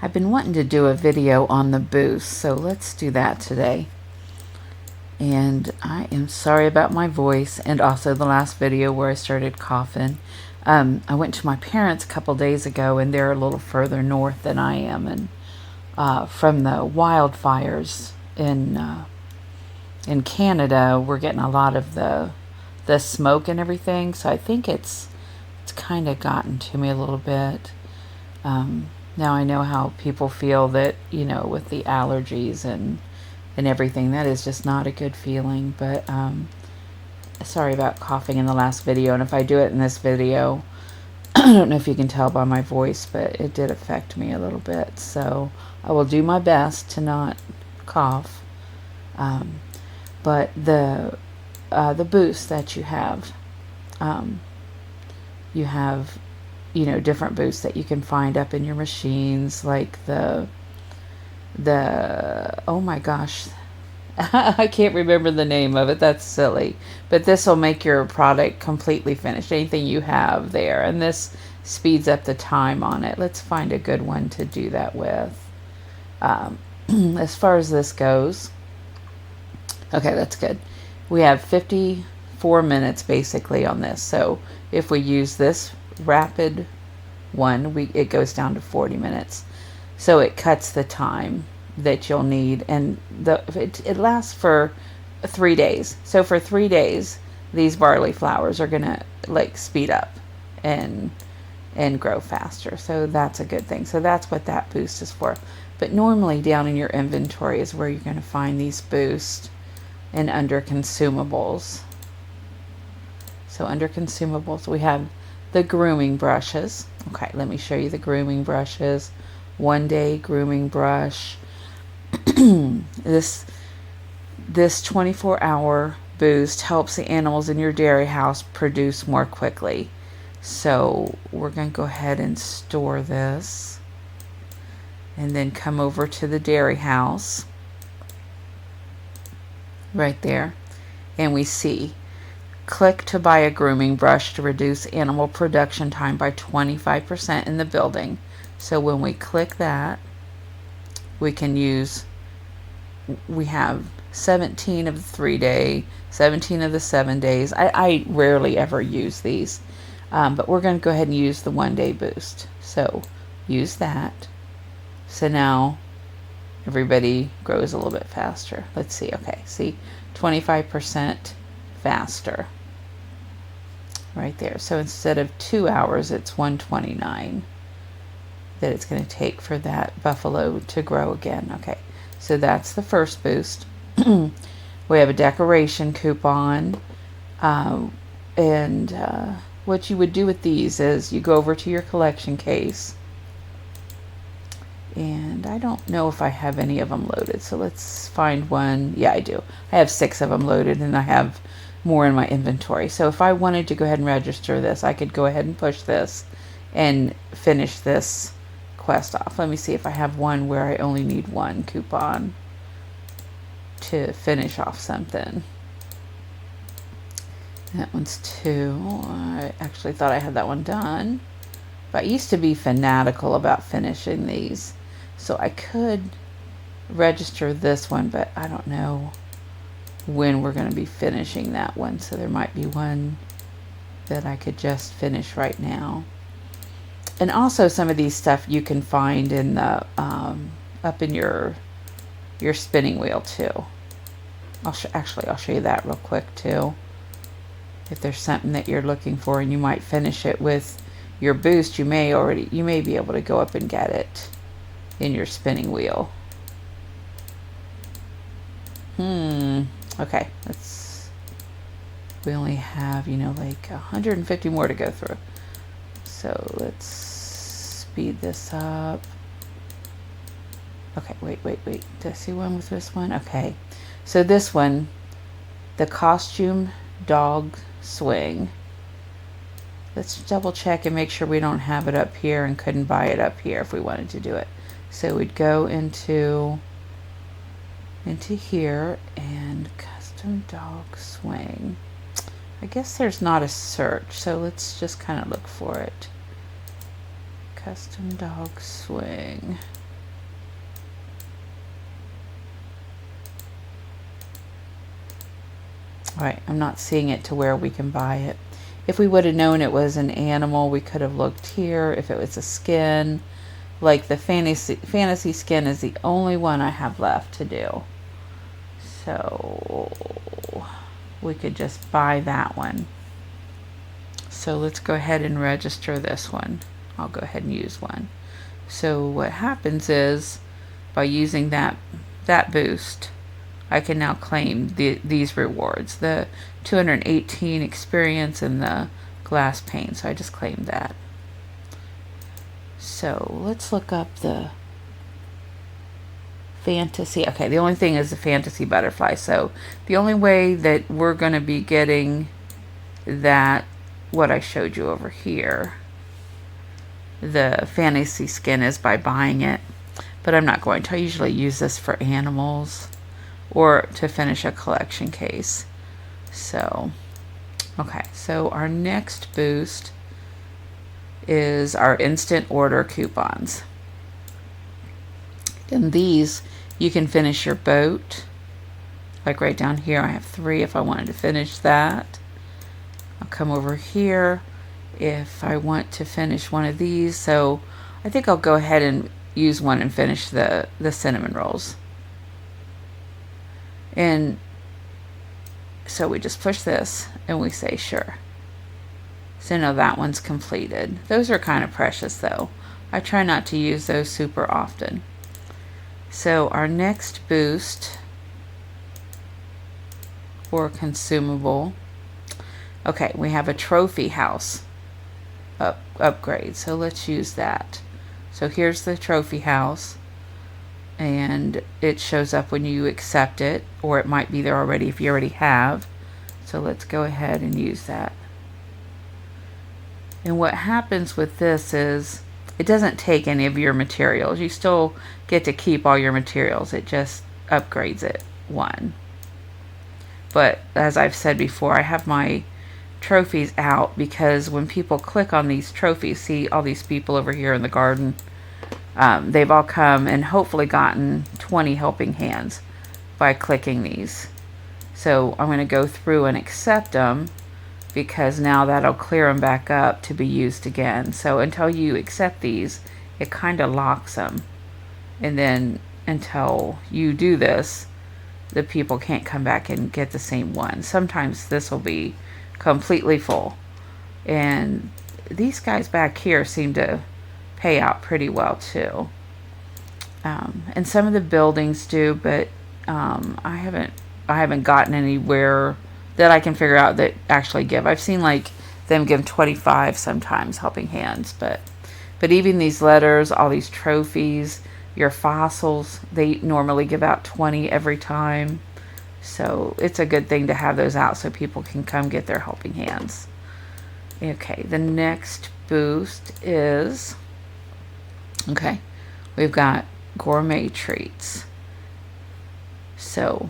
I've been wanting to do a video on the boost, so let's do that today. And I am sorry about my voice, and also the last video where I started coughing. I went to my parents a couple days ago, and they're a little further north than I am, and from the wildfires in Canada, we're getting a lot of the smoke and everything. So I think it's kind of gotten to me a little bit. Now I know how people feel that, with the allergies and everything. That is just not a good feeling. But sorry about coughing in the last video. And if I do it in this video, I don't know if you can tell by my voice, but it did affect me a little bit. So I will do my best to not cough. But the boost that you have different boosts that you can find up in your machines, like the oh my gosh, I can't remember the name of it. That's silly. But this will make your product completely finished, anything you have there, and this speeds up the time on it. Let's find a good one to do that with. As far as this goes, okay, that's good. We have 54 minutes basically on this. So if we use this rapid one, it goes down to 40 minutes. So it cuts the time that you'll need, and it lasts for 3 days. So for 3 days, these barley flowers are gonna speed up and grow faster. So that's a good thing. So that's what that boost is for. But normally down in your inventory is where you're going to find these boosts, and under consumables. So under consumables, we have the grooming brushes. Okay, let me show you the grooming brushes. 1 day grooming brush. This 24-hour boost helps the animals in your dairy house produce more quickly. So we're going to go ahead and store this, and then come over to the dairy house right there, and we see click to buy a grooming brush to reduce animal production time by 25% in the building. So when we click that, we can we have 17 of the 3 day, 17 of the 7 days. I rarely ever use these, but we're going to go ahead and use the 1 day boost. So use that. So now everybody grows a little bit faster. Let's see. Okay, see, 25% faster right there. So instead of 2 hours, it's 129 that it's going to take for that buffalo to grow again. Okay, so that's the first boost. We have a decoration coupon, and what you would do with these is you go over to your collection case, and I don't know if I have any of them loaded, so let's find one. Yeah, I do. I have 6 of them loaded, and I have more in my inventory. So if I wanted to go ahead and register this, I could go ahead and push this and finish this quest off. Let me see if I have one where I only need 1 coupon to finish off something. That one's 2. I actually thought I had that one done, but I used to be fanatical about finishing these. So I could register this one, but I don't know when we're going to be finishing that one. So there might be one that I could just finish right now. And also some of these stuff you can find in the up in your spinning wheel too. I'll show you that real quick too. If there's something that you're looking for and you might finish it with your boost, you may be able to go up and get it in your spinning wheel. Okay, we only have, 150 more to go through. So let's speed this up. Okay, wait. Did I see one with this one? Okay. So this one, the costume dog swing. Let's double check and make sure we don't have it up here and couldn't buy it up here if we wanted to do it. So we'd go into here and custom dog swing. I guess there's not a search, so let's just kind of look for it. Custom dog swing. Right, I'm not seeing it to where we can buy it. If we would have known it was an animal, we could have looked here. If it was a skin, like the fantasy skin is the only one I have left to do. So we could just buy that one. So let's go ahead and register this one. I'll go ahead and use one. So what happens is, by using that boost, I can now claim these rewards, the 218 experience and the glass pane. So I just claimed that. So let's look up the fantasy. Okay, the only thing is the fantasy butterfly. So the only way that we're going to be getting that, what I showed you over here, the fantasy skin, is by buying it. But I'm not going to. I usually use this for animals or to finish a collection case. So, okay, so our next boost is our instant order coupons. And these, you can finish your boat. Like right down here, I have 3 if I wanted to finish that. I'll come over here if I want to finish one of these. So I think I'll go ahead and use one and finish the cinnamon rolls. And so we just push this and we say sure. So now that one's completed. Those are kind of precious though. I try not to use those super often. So our next boost or consumable. Okay, we have a trophy house upgrade. So let's use that. So here's the trophy house. And it shows up when you accept it, or it might be there already if you already have. So let's go ahead and use that. And what happens with this is it doesn't take any of your materials. You still get to keep all your materials. It just upgrades it 1. But as I've said before, I have my trophies out because when people click on these trophies, see all these people over here in the garden, they've all come and hopefully gotten 20 helping hands by clicking these. So I'm going to go through and accept them, because now that'll clear them back up to be used again. So until you accept these, it kind of locks them. And then until you do this, the people can't come back and get the same one. Sometimes this will be completely full. And these guys back here seem to pay out pretty well too. And some of the buildings do, but I haven't gotten anywhere that I can figure out that actually give. I've seen like them give 25 sometimes helping hands, but even these letters, all these trophies, your fossils, they normally give out 20 every time. So it's a good thing to have those out so people can come get their helping hands. Okay, the next boost is, okay, we've got gourmet treats. So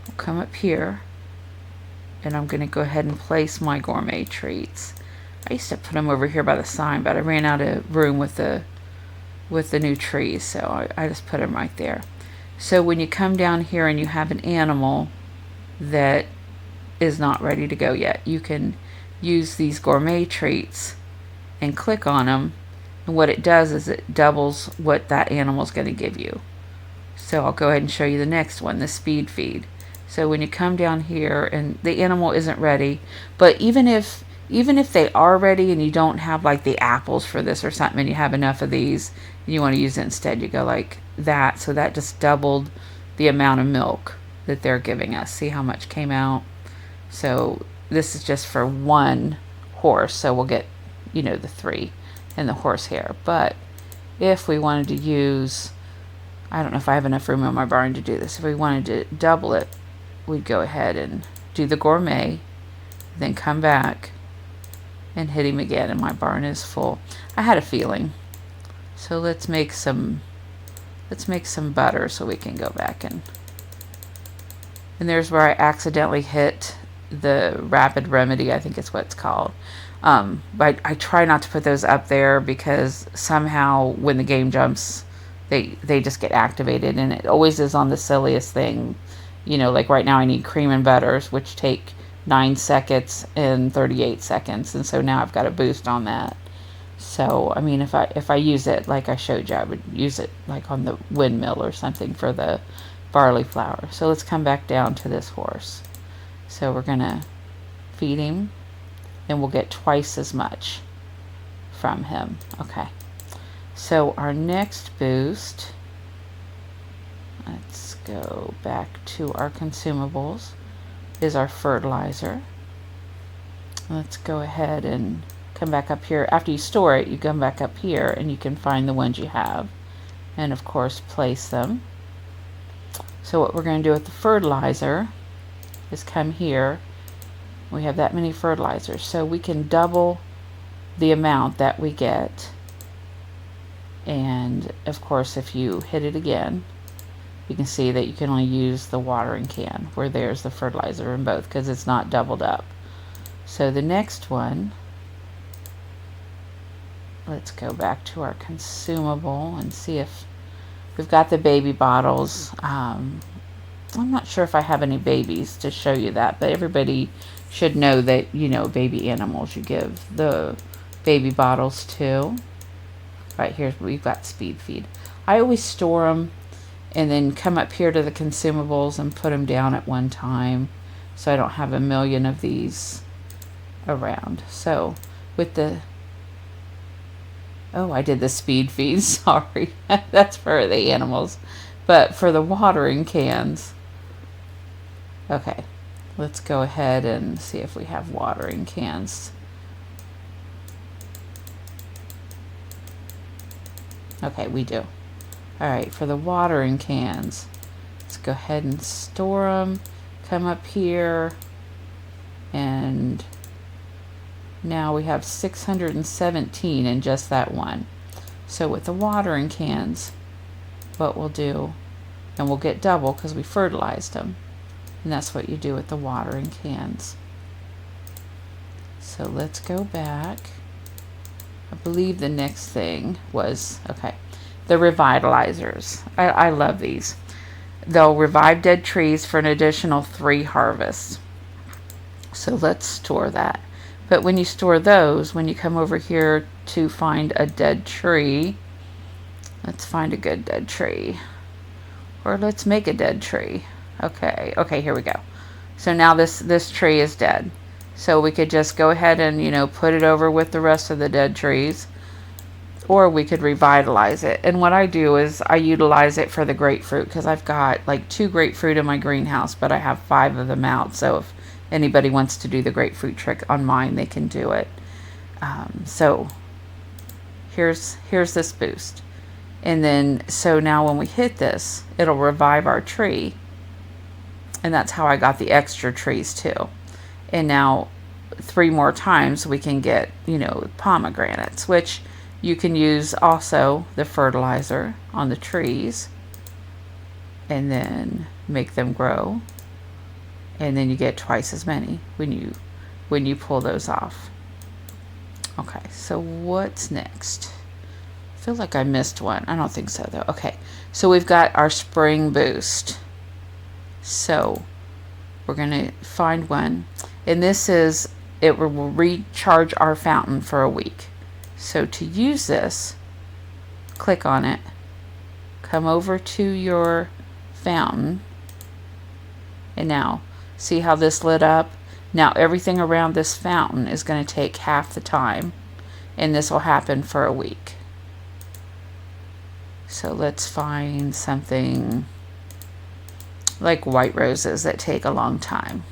we'll come up here and I'm going to go ahead and place my gourmet treats. I used to put them over here by the sign, but I ran out of room with the new trees, so I just put them right there. So when you come down here and you have an animal that is not ready to go yet, you can use these gourmet treats and click on them, and what it does is it doubles what that animal is going to give you. So I'll go ahead and show you the next one, the speed feed. So when you come down here and the animal isn't ready, but even if they are ready and you don't have like the apples for this or something and you have enough of these and you want to use it instead, you go like that. So that just doubled the amount of milk that they're giving us. See how much came out? So this is just for 1 horse. So we'll get, the 3 and the horsehair. But if we wanted to use, I don't know if I have enough room in my barn to do this. If we wanted to double it, we'd go ahead and do the gourmet, then come back and hit him again, and my barn is full. I had a feeling. So let's make some butter so we can go back and there's where I accidentally hit the rapid remedy, I think it's what it's called. But I try not to put those up there because somehow when the game jumps, they just get activated, and it always is on the silliest thing. You know, like right now I need cream and butters, which take 9 seconds and 38 seconds. And so now I've got a boost on that. So, I mean, if I use it like I showed you, I would use it like on the windmill or something for the barley flour. So let's come back down to this horse. So we're going to feed him, and we'll get twice as much from him. Okay. So our next boost, let's go back to our consumables, is our fertilizer. Let's go ahead and come back up here. After you store it, you come back up here and you can find the ones you have and of course place them. So what we're going to do with the fertilizer is come here. We have that many fertilizers, so we can double the amount that we get. And of course, if you hit it again, you can see that you can only use the watering can where there's the fertilizer in both, because it's not doubled up. So the next one, let's go back to our consumable and see if we've got the baby bottles. I'm not sure if I have any babies to show you that, but everybody should know that, you know, baby animals you give the baby bottles to. Right here we've got speed feed. I always store them and then come up here to the consumables and put them down at one time, so I don't have a million of these around. So with the, oh, I did the speed feed, sorry. That's for the animals. But for the watering cans, okay, let's go ahead and see if we have watering cans. Okay, we do. All right, for the watering cans, let's go ahead and store them. Come up here, and now we have 617 in just that one. So with the watering cans, what we'll do, and we'll get double because we fertilized them, and that's what you do with the watering cans. So let's go back. I believe the next thing was, okay, the Revitalizers. I love these. They'll revive dead trees for an additional 3 harvests. So let's store that. But when you store those, when you come over here to find a dead tree, let's find a good dead tree. Or let's make a dead tree. Okay, here we go. So now this tree is dead. So we could just go ahead and, you know, put it over with the rest of the dead trees. Or we could revitalize it. And what I do is I utilize it for the grapefruit, because I've got like 2 grapefruit in my greenhouse, but I have 5 of them out. So if anybody wants to do the grapefruit trick on mine, they can do it. So here's this boost. And then, so now when we hit this, it'll revive our tree. And that's how I got the extra trees too. And now 3 more times we can get, you know, pomegranates, which you can use also the fertilizer on the trees and then make them grow. And then you get twice as many when you pull those off. Okay, so what's next? I feel like I missed one. I don't think so though. Okay, so we've got our spring boost. So we're gonna find one, and this is, it will recharge our fountain for a week. So to use this, click on it, come over to your fountain, and now see how this lit up? Now everything around this fountain is going to take half the time, and this will happen for a week. So let's find something like white roses that take a long time.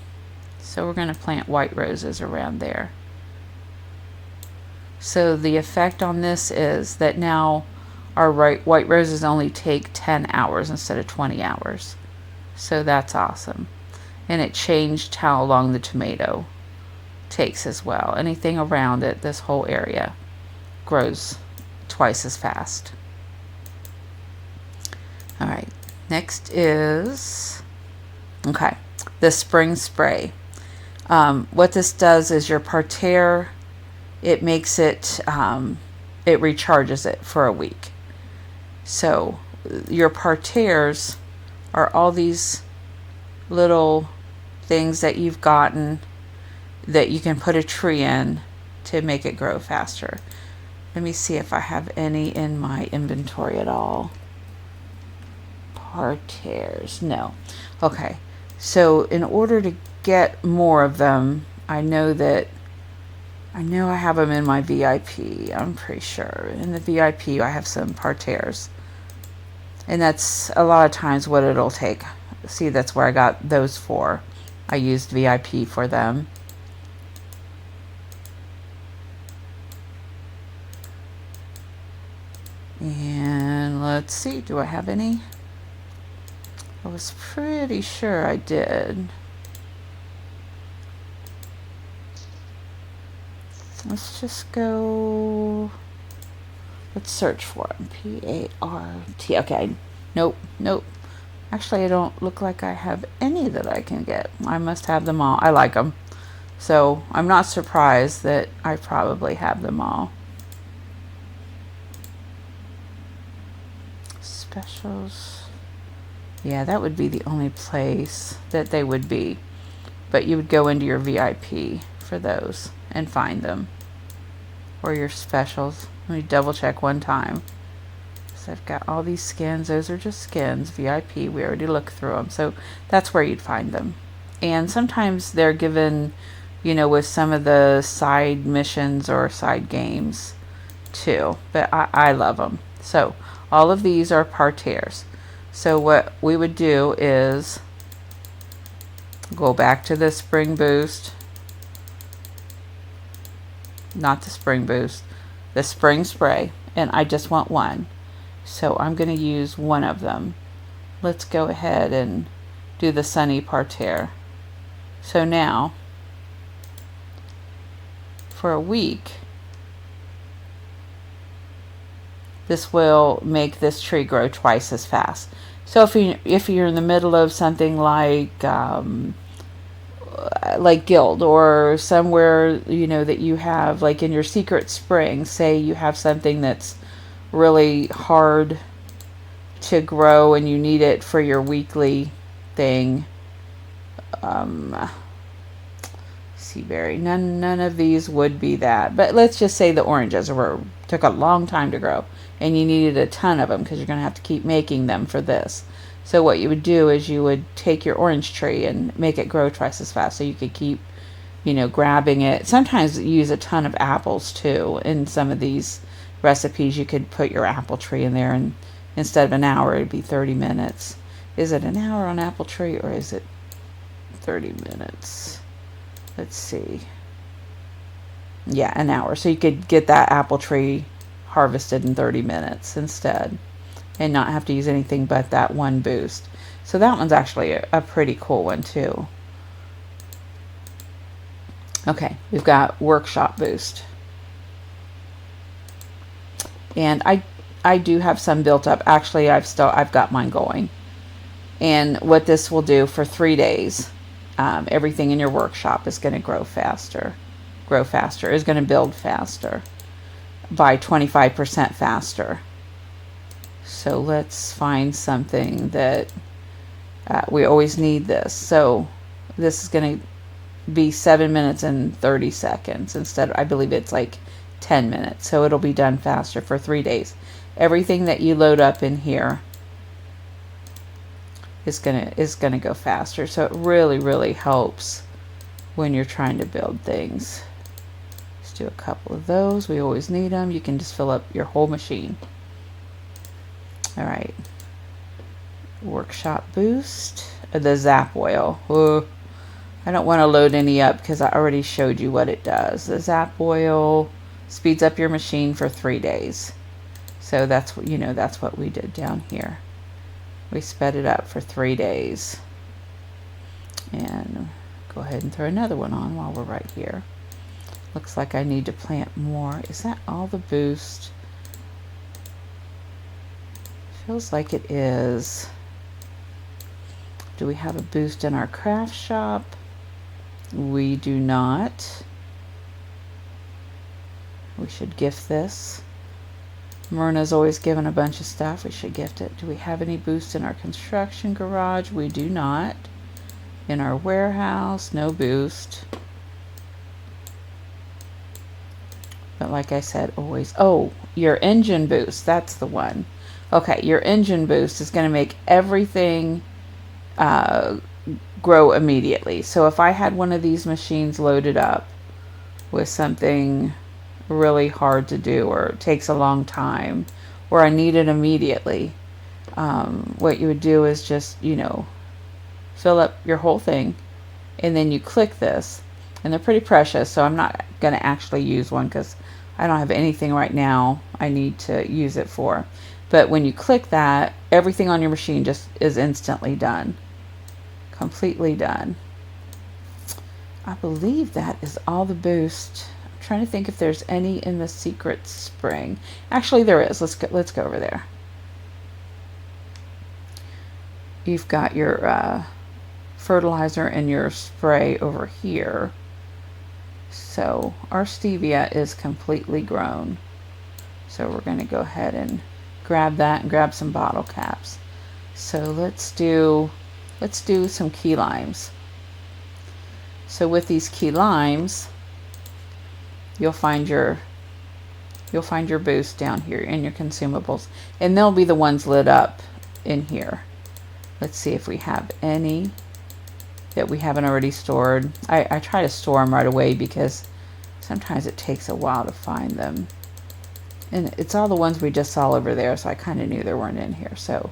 So we're going to plant white roses around there. So the effect on this is that now our white roses only take 10 hours instead of 20 hours. So that's awesome. And it changed how long the tomato takes as well. Anything around it, this whole area, grows twice as fast. All right, next is, okay, the spring spray. What this does is your Partier, it makes it, it recharges it for a week. So your Partiers are all these little things that you've gotten that you can put a tree in to make it grow faster. Let me see if I have any in my inventory at all. Partiers, no. Okay, so in order to get more of them, I know I have them in my VIP, I'm pretty sure. In the VIP, I have some Partiers. And that's a lot of times what it'll take. See, that's where I got those for. I used VIP for them. And let's see, do I have any? I was pretty sure I did. Let's just go, let's search for them. P-A-R-T, okay, nope. Actually, I don't look like I have any that I can get. I must have them all. I like them. So I'm not surprised that I probably have them all. Specials. Yeah, that would be the only place that they would be. But you would go into your VIP for those and find them. Or your specials. Let me double check one time. So I've got all these skins. Those are just skins. VIP, we already looked through them. So that's where you'd find them. And sometimes they're given, you know, with some of the side missions or side games too. But I love them. So all of these are Partiers. So what we would do is go back to the spring boost. Not the spring boost. The spring spray. And I just want one. So I'm going to use one of them. Let's go ahead and do the Sunny Partier. So now, for a week, this will make this tree grow twice as fast. So if you're in the middle of something like Guild, or somewhere, you know, that you have, like in your secret spring, say you have something that's really hard to grow and you need it for your weekly thing. Seaberry, none of these would be that, but let's just say the oranges took a long time to grow and you needed a ton of them because you're going to have to keep making them for this. So what you would do is you would take your orange tree and make it grow twice as fast so you could keep, you know, grabbing it. Sometimes you use a ton of apples too. In some of these recipes, you could put your apple tree in there, and instead of an hour, it'd be 30 minutes. Is it an hour on apple tree, or is it 30 minutes? Let's see. Yeah, an hour. So you could get that apple tree harvested in 30 minutes instead, and not have to use anything but that one boost. So that one's actually a pretty cool one too. Okay, we've got workshop boost. And I do have some built up. Actually, I've got mine going. And what this will do for 3 days, everything in your workshop is going to grow faster, is going to build faster by 25% faster. So let's find something that we always need this. So this is going to be 7 minutes and 30 seconds instead of, I believe it's like 10 minutes. So it'll be done faster for 3 days. Everything that you load up in here is gonna go faster. So it really helps when you're trying to build things. Let's do a couple of those. We always need them. You can just fill up your whole machine. All right. Workshop boost. The zap oil. I don't want to load any up because I already showed you what it does. The zap oil speeds up your machine for 3 days. So that's what, you know, that's what we did down here. We sped it up for 3 days. And go ahead and throw another one on while we're right here. Looks like I need to plant more. Is that all the boost? Feels like it is. Do we have a boost in our craft shop? We do not. We should gift this. Myrna's always given a bunch of stuff. We should gift it. Do we have any boost in our construction garage? We do not. In our warehouse, no boost. But like I said, always, oh, your engine boost, that's the one. Okay, your engine boost is going to make everything grow immediately. So if I had one of these machines loaded up with something really hard to do, or takes a long time, or I need it immediately, what you would do is just, fill up your whole thing, and then you click this. And they're pretty precious, so I'm not going to actually use one because I don't have anything right now I need to use it for. But when you click that, everything on your machine just is instantly done. Completely done. I believe that is all the boost. I'm trying to think if there's any in the secret spring. Actually, there is. Let's go over there. You've got your fertilizer and your spray over here. So our stevia is completely grown. So we're going to go ahead and grab that and grab some bottle caps. So let's do some key limes. So with these key limes, you'll find your boost down here in your consumables, and they'll be the ones lit up in here. Let's see if we have any that we haven't already stored. I try to store them right away because sometimes it takes a while to find them. And it's all the ones we just saw over there, so I kind of knew they weren't in here. So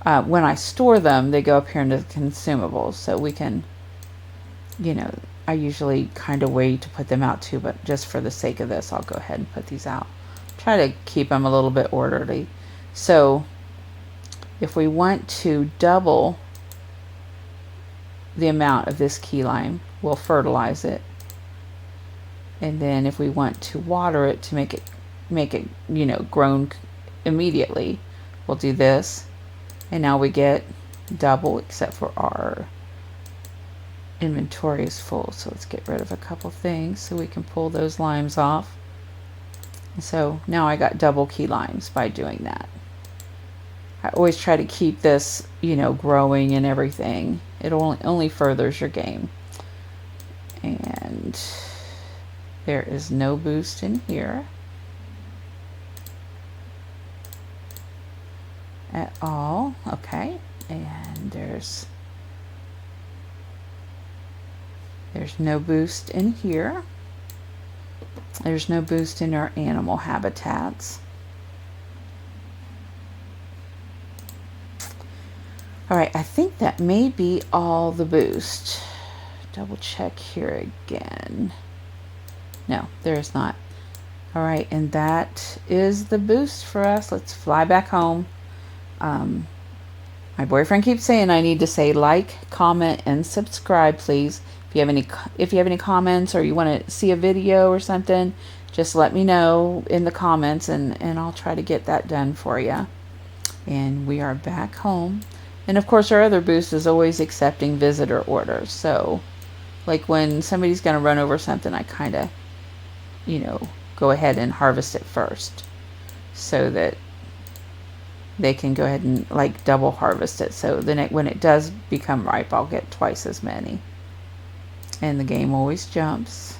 when I store them, they go up here into the consumables, so we can, I usually kind of wait to put them out too, but just for the sake of this, I'll go ahead and put these out. Try to keep them a little bit orderly. So if we want to double the amount of this key lime, we'll fertilize it. And then if we want to water it to make it grown immediately, we'll do this. And now we get double, except for our inventory is full. So let's get rid of a couple things so we can pull those limes off. And so now I got double key limes by doing that. I always try to keep this, growing and everything. It only furthers your game. And there is no boost in here at all. Okay, and there's no boost in here. There's no boost in our animal habitats. All right, I think that may be all the boost. Double check here again. No, there is not. All right, and that is the boost for us. Let's fly back home. My boyfriend keeps saying I need to say like, comment, and subscribe, please. If you have any comments, or you want to see a video or something, just let me know in the comments, and I'll try to get that done for you. And we are back home. And of course, our other boost is always accepting visitor orders. So like when somebody's going to run over something, I kind of, go ahead and harvest it first so that they can go ahead and like double harvest it. So then when it does become ripe, I'll get twice as many. And the game always jumps.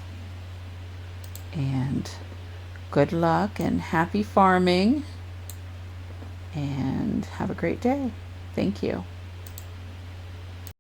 And good luck and happy farming. And have a great day. Thank you.